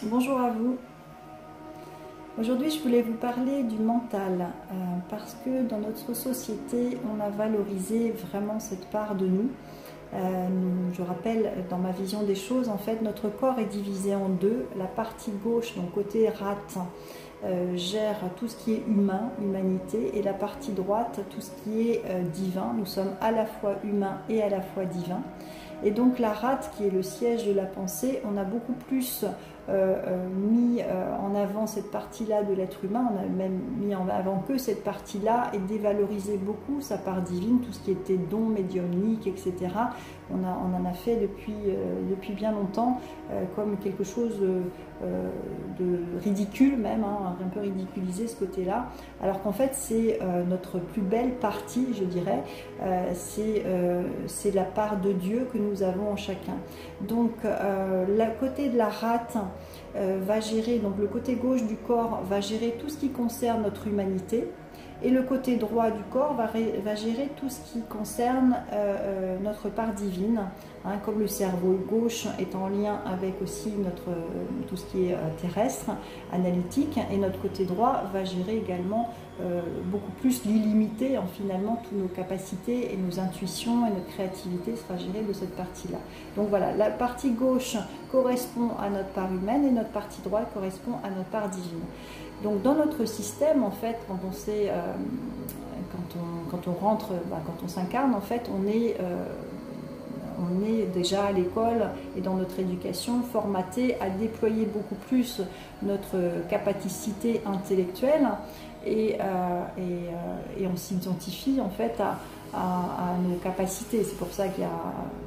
Bonjour à vous. Aujourd'hui, je voulais vous parler du mental parce que dans notre société, on a valorisé vraiment cette part de nous. Je rappelle, dans ma vision des choses, en fait, notre corps est divisé en deux. La partie gauche, donc côté rate, gère tout ce qui est humain, humanité, et la partie droite, tout ce qui est divin. Nous sommes à la fois humains et à la fois divins. Et donc la rate, qui est le siège de la pensée, on a beaucoup plus mis en avant cette partie-là de l'être humain, on a même mis en avant que cette partie-là et dévalorisé beaucoup sa part divine, tout ce qui était don médiumnique, etc. On en a fait depuis bien longtemps comme quelque chose de ridicule même, hein, un peu ridiculisé ce côté-là, alors qu'en fait c'est notre plus belle partie, je dirais, c'est la part de Dieu que nous avons en chacun. Donc le côté de la rate va gérer, donc le côté gauche du corps va gérer tout ce qui concerne notre humanité, et le côté droit du corps va gérer tout ce qui concerne notre part divine, hein, comme le cerveau gauche est en lien avec aussi tout ce qui est terrestre, analytique, et notre côté droit va gérer également beaucoup plus l'illimité, finalement toutes nos capacités et nos intuitions et notre créativité sera gérée de cette partie-là. Donc voilà, la partie gauche correspond à notre part humaine et notre partie droite correspond à notre part divine. Donc dans notre système, en fait, quand on rentre, quand on s'incarne, en fait, on est déjà à l'école et dans notre éducation formaté à déployer beaucoup plus notre capacité intellectuelle et on s'identifie en fait à nos capacités. C'est pour ça qu'il y a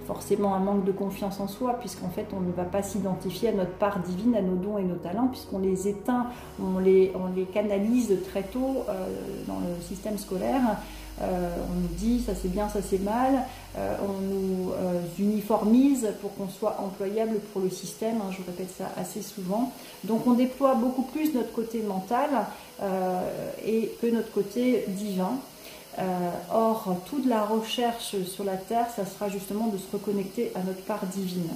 forcément un manque de confiance en soi, puisqu'en fait on ne va pas s'identifier à notre part divine, à nos dons et nos talents, puisqu'on les éteint, on les canalise très tôt dans le système scolaire. On nous dit ça c'est bien, ça c'est mal, on nous uniformise pour qu'on soit employable pour le système, hein, je répète ça assez souvent. Donc on déploie beaucoup plus notre côté mental et que notre côté divin. Or, toute la recherche sur la Terre, ça sera justement de se reconnecter à notre part divine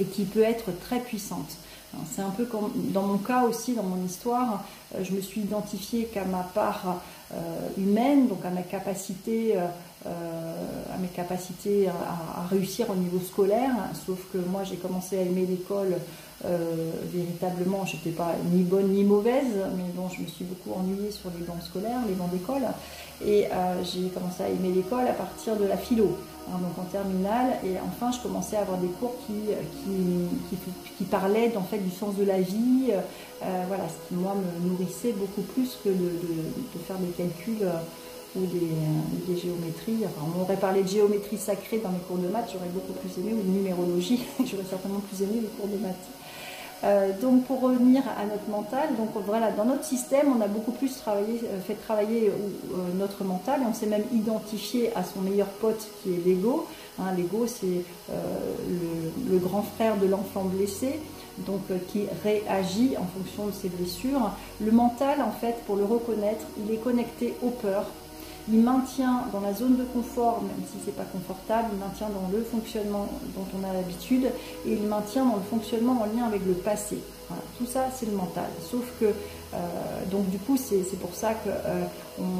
et qui peut être très puissante. C'est un peu comme dans mon cas aussi, dans mon histoire, je me suis identifiée qu'à ma part humaine, donc à mes capacités à réussir au niveau scolaire, sauf que moi j'ai commencé à aimer l'école véritablement, je n'étais pas ni bonne ni mauvaise, mais bon, je me suis beaucoup ennuyée sur les bancs scolaires, les bancs d'école, et j'ai commencé à aimer l'école à partir de la philo, hein, donc en terminale, et enfin je commençais à avoir des cours qui parlaient en fait du sens de la vie, voilà, ce qui moi me nourrissait beaucoup plus que de faire des calculs ou des géométries. Enfin, on m'aurait parlé de géométrie sacrée dans mes cours de maths, j'aurais beaucoup plus aimé, ou de numérologie, j'aurais certainement plus aimé les cours de maths. Donc pour revenir à notre mental, donc voilà, dans notre système, on a beaucoup plus fait travailler notre mental, et on s'est même identifié à son meilleur pote qui est l'ego. Hein, l'ego, c'est le grand frère de l'enfant blessé, donc qui réagit en fonction de ses blessures. Le mental, en fait, pour le reconnaître, il est connecté aux peurs. Il maintient dans la zone de confort, même si c'est pas confortable, il maintient dans le fonctionnement dont on a l'habitude, et il maintient dans le fonctionnement en lien avec le passé. Voilà, tout ça, c'est le mental. Sauf que, donc du coup, c'est pour ça qu'on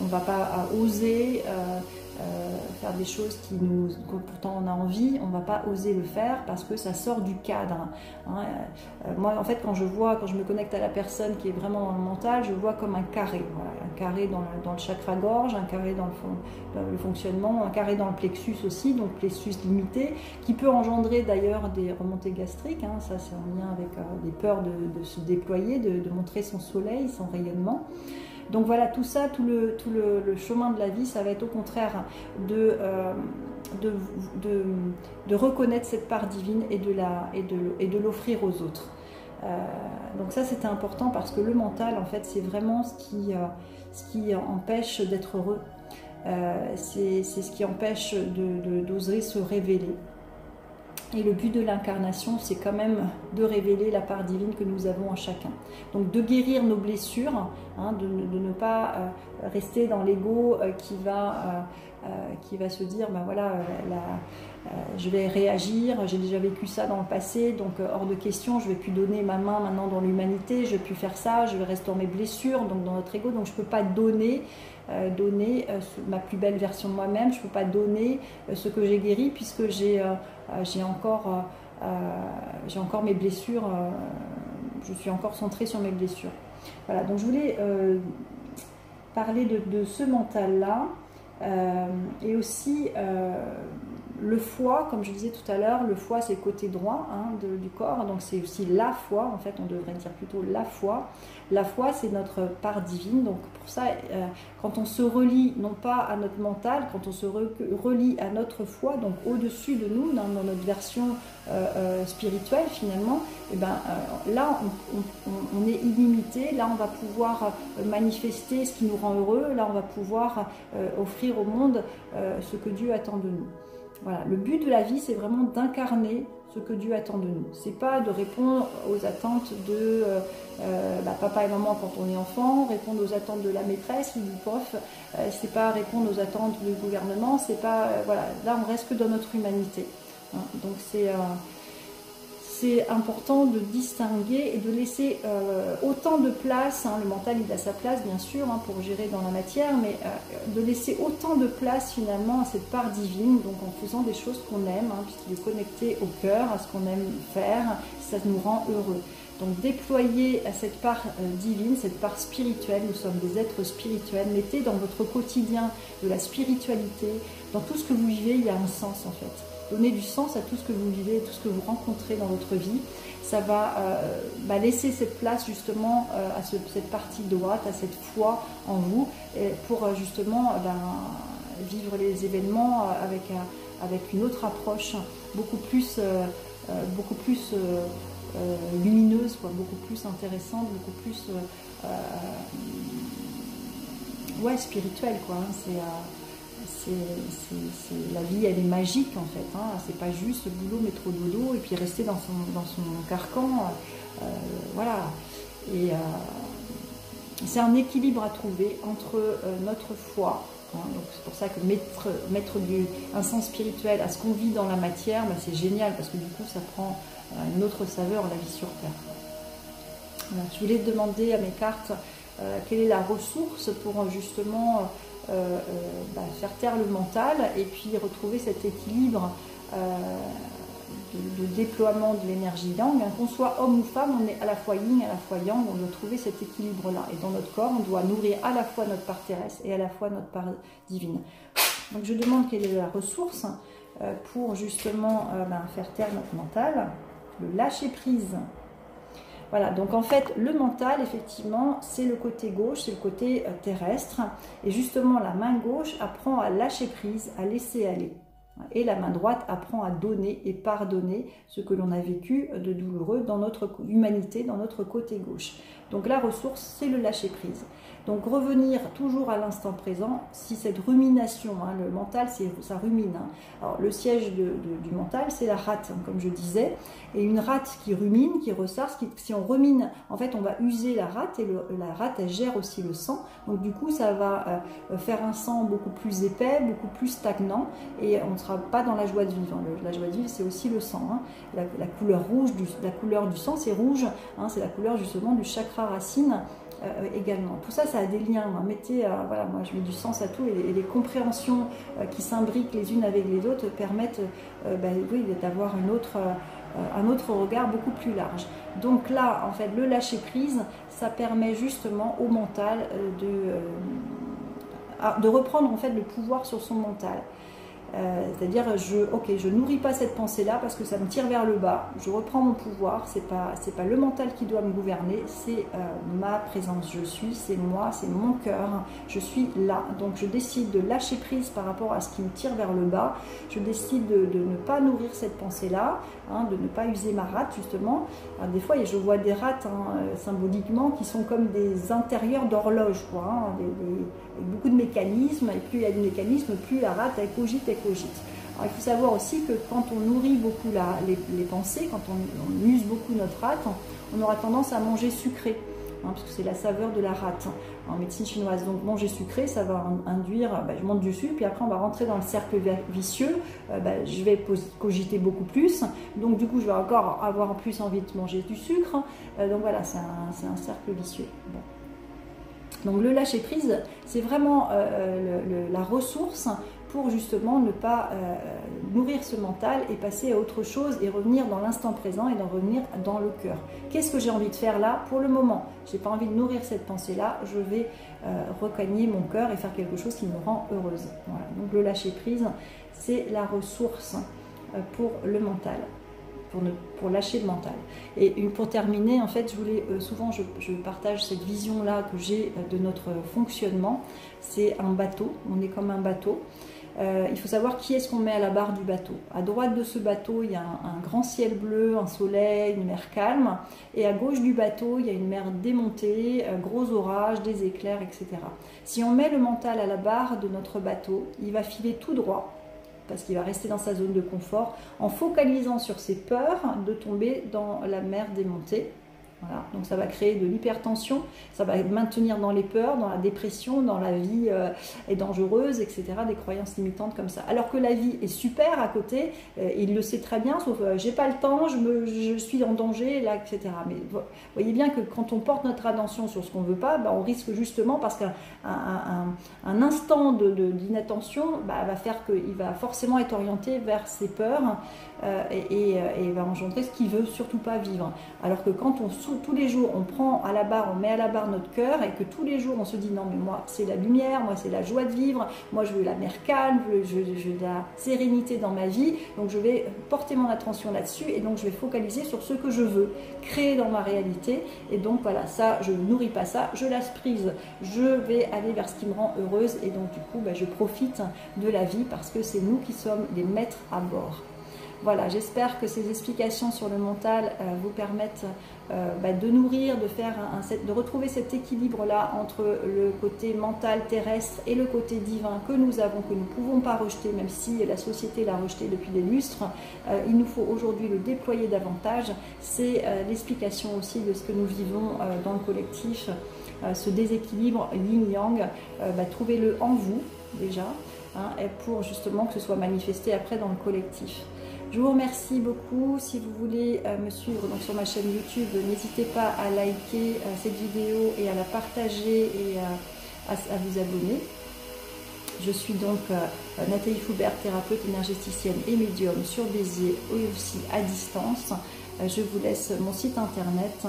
ne va pas oser faire des choses que pourtant on a envie, on ne va pas oser le faire parce que ça sort du cadre. Hein. Moi, en fait, quand je me connecte à la personne qui est vraiment dans le mental, je vois comme un carré. Voilà, un carré dans le chakra-gorge, un carré dans le fonctionnement, un carré dans le plexus aussi, donc plexus limité, qui peut engendrer d'ailleurs des remontées gastriques. Hein. Ça, c'est en lien avec des peurs de se déployer, de montrer son soleil, son rayonnement. Donc voilà, tout ça, tout le chemin de la vie, ça va être au contraire de reconnaître cette part divine et de l'offrir aux autres. Donc ça, c'était important parce que le mental, en fait, c'est vraiment ce qui empêche d'être heureux. C'est ce qui empêche d'oser se révéler. Et le but de l'incarnation, c'est quand même de révéler la part divine que nous avons en chacun. Donc de guérir nos blessures, hein, de ne pas rester dans l'ego qui va se dire, ben voilà, je vais réagir, j'ai déjà vécu ça dans le passé, donc hors de question, je ne vais plus donner ma main maintenant dans l'humanité, je ne vais plus faire ça, je vais rester dans mes blessures, donc dans notre ego, donc je ne peux pas donner ma plus belle version de moi-même, je ne peux pas donner ce que j'ai guéri puisque j'ai encore mes blessures, je suis encore centrée sur mes blessures. Voilà, donc je voulais parler de ce mental-là et aussi le foie, comme je disais tout à l'heure, le foie c'est le côté droit du corps, donc c'est aussi la foi, en fait on devrait dire plutôt la foi. La foi c'est notre part divine, donc pour ça quand on se relie non pas à notre mental, quand on se relie à notre foi, donc au-dessus de nous, dans notre version spirituelle finalement, et là on est illimité, là on va pouvoir manifester ce qui nous rend heureux, là on va pouvoir offrir au monde ce que Dieu attend de nous. Voilà, le but de la vie, c'est vraiment d'incarner ce que Dieu attend de nous. C'est pas de répondre aux attentes de papa et maman quand on est enfant, répondre aux attentes de la maîtresse ou du prof. C'est pas répondre aux attentes du gouvernement. C'est pas voilà. Là, on reste que dans notre humanité. Hein. Donc c'est important de distinguer et de laisser autant de place, le mental il a sa place bien sûr pour gérer dans la matière, mais de laisser autant de place finalement à cette part divine, donc en faisant des choses qu'on aime, puisqu'il est connecté au cœur, à ce qu'on aime faire, ça nous rend heureux. Donc déployer à cette part divine, cette part spirituelle, nous sommes des êtres spirituels, mettez dans votre quotidien de la spiritualité, dans tout ce que vous vivez, il y a un sens en fait. Donnez du sens à tout ce que vous vivez, tout ce que vous rencontrez dans votre vie. Ça va laisser cette place justement à cette partie droite, à cette foi en vous, pour justement vivre les événements avec une autre approche, beaucoup plus lumineuse, beaucoup plus intéressante, beaucoup plus spirituelle. La vie elle est magique en fait, c'est pas juste boulot, métro, dodo et puis rester dans son carcan, voilà. Et c'est un équilibre à trouver entre notre foi, donc c'est pour ça que mettre un sens spirituel à ce qu'on vit dans la matière, c'est génial parce que du coup ça prend une autre saveur la vie sur terre. Voilà, je voulais demander à mes cartes quelle est la ressource pour justement faire taire le mental et puis retrouver cet équilibre de déploiement de l'énergie yang. Qu'on soit homme ou femme, on est à la fois yin, à la fois yang, on doit trouver cet équilibre-là. Et dans notre corps, on doit nourrir à la fois notre part terrestre et à la fois notre part divine. Donc je demande quelle est la ressource pour justement faire taire notre mental, le lâcher prise. Voilà, donc en fait, le mental, effectivement, c'est le côté gauche, c'est le côté terrestre. Et justement, la main gauche apprend à lâcher prise, à laisser aller. Et la main droite apprend à donner et pardonner ce que l'on a vécu de douloureux dans notre humanité, dans notre côté gauche. Donc la ressource, c'est le lâcher prise. Donc revenir toujours à l'instant présent, si cette rumination, le mental, ça rumine. Alors le siège du mental, c'est la rate, comme je disais, et une rate qui rumine, qui ressasse, si on rumine, en fait on va user la rate, et la rate elle gère aussi le sang, donc du coup ça va faire un sang beaucoup plus épais, beaucoup plus stagnant, et on ne sera pas dans la joie de vivre. La joie de vivre c'est aussi le sang, la couleur rouge, la couleur du sang c'est rouge, c'est la couleur justement du chakra racine. Également. Tout ça, ça a des liens. Mettez, voilà, moi je mets du sens à tout et les compréhensions qui s'imbriquent les unes avec les autres permettent d'avoir un autre regard beaucoup plus large. Donc là, en fait, le lâcher prise, ça permet justement au mental de reprendre en fait le pouvoir sur son mental. C'est-à-dire je nourris pas cette pensée-là parce que ça me tire vers le bas, je reprends mon pouvoir, c'est pas le mental qui doit me gouverner, c'est ma présence, je suis, c'est moi, c'est mon cœur, je suis là, donc je décide de lâcher prise par rapport à ce qui me tire vers le bas, je décide de ne pas nourrir cette pensée-là, de ne pas user ma rate justement. Alors, des fois je vois des rates symboliquement qui sont comme des intérieurs d'horloge, avec beaucoup de mécanismes, et plus il y a de mécanismes, plus la rate elle cogite. Alors, il faut savoir aussi que quand on nourrit beaucoup les pensées, quand on use beaucoup notre rate, on aura tendance à manger sucré, parce que c'est la saveur de la rate en médecine chinoise. Donc manger sucré, ça va induire, je monte du sucre, puis après on va rentrer dans le cercle vicieux, je vais cogiter beaucoup plus, donc du coup je vais encore avoir en plus envie de manger du sucre, donc voilà, c'est un cercle vicieux. Bon. Donc le lâcher prise, c'est vraiment la ressource pour justement ne pas nourrir ce mental et passer à autre chose et revenir dans l'instant présent et d'en revenir dans le cœur. Qu'est-ce que j'ai envie de faire là pour le moment? Je n'ai pas envie de nourrir cette pensée-là, je vais regagner mon cœur et faire quelque chose qui me rend heureuse. Voilà. Donc le lâcher prise, c'est la ressource pour le mental. Pour lâcher le mental. Et pour terminer, en fait, souvent je partage cette vision-là que j'ai de notre fonctionnement. C'est un bateau, on est comme un bateau. Il faut savoir qui est-ce qu'on met à la barre du bateau. À droite de ce bateau, il y a un grand ciel bleu, un soleil, une mer calme. Et à gauche du bateau, il y a une mer démontée, gros orage, des éclairs, etc. Si on met le mental à la barre de notre bateau, il va filer tout droit, parce qu'il va rester dans sa zone de confort, en focalisant sur ses peurs de tomber dans la mer démontée. Voilà. Donc ça va créer de l'hypertension, ça va maintenir dans les peurs, dans la dépression, dans la vie est dangereuse, etc. Des croyances limitantes comme ça. Alors que la vie est super à côté, il le sait très bien, sauf j'ai pas le temps, je suis en danger, là, etc. Mais vous voyez bien que quand on porte notre attention sur ce qu'on veut pas, on risque justement, parce qu'un instant d'inattention va faire qu'il va forcément être orienté vers ses peurs et va engendrer ce qu'il veut surtout pas vivre. Alors que quand tous les jours on prend à la barre, on met à la barre notre cœur et que tous les jours on se dit non mais moi c'est la lumière, moi c'est la joie de vivre, moi je veux la mer calme, je veux de la sérénité dans ma vie, donc je vais porter mon attention là-dessus et donc je vais focaliser sur ce que je veux créer dans ma réalité. Et donc voilà, ça je ne nourris pas ça, je lâche prise, je vais aller vers ce qui me rend heureuse et donc du coup je profite de la vie parce que c'est nous qui sommes les maîtres à bord. Voilà, j'espère que ces explications sur le mental vous permettent de nourrir, de retrouver cet équilibre-là entre le côté mental terrestre et le côté divin que nous avons, que nous ne pouvons pas rejeter, même si la société l'a rejeté depuis des lustres. Il nous faut aujourd'hui le déployer davantage. C'est l'explication aussi de ce que nous vivons dans le collectif, ce déséquilibre yin-yang. Trouvez-le en vous déjà, pour justement que ce soit manifesté après dans le collectif. Je vous remercie beaucoup. Si vous voulez me suivre donc sur ma chaîne YouTube, n'hésitez pas à liker cette vidéo et à la partager et à vous abonner. Je suis donc Nathalie Foubert, thérapeute énergéticienne et médium sur Béziers et aussi à distance. Je vous laisse mon site internet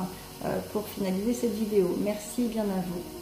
pour finaliser cette vidéo. Merci bien à vous.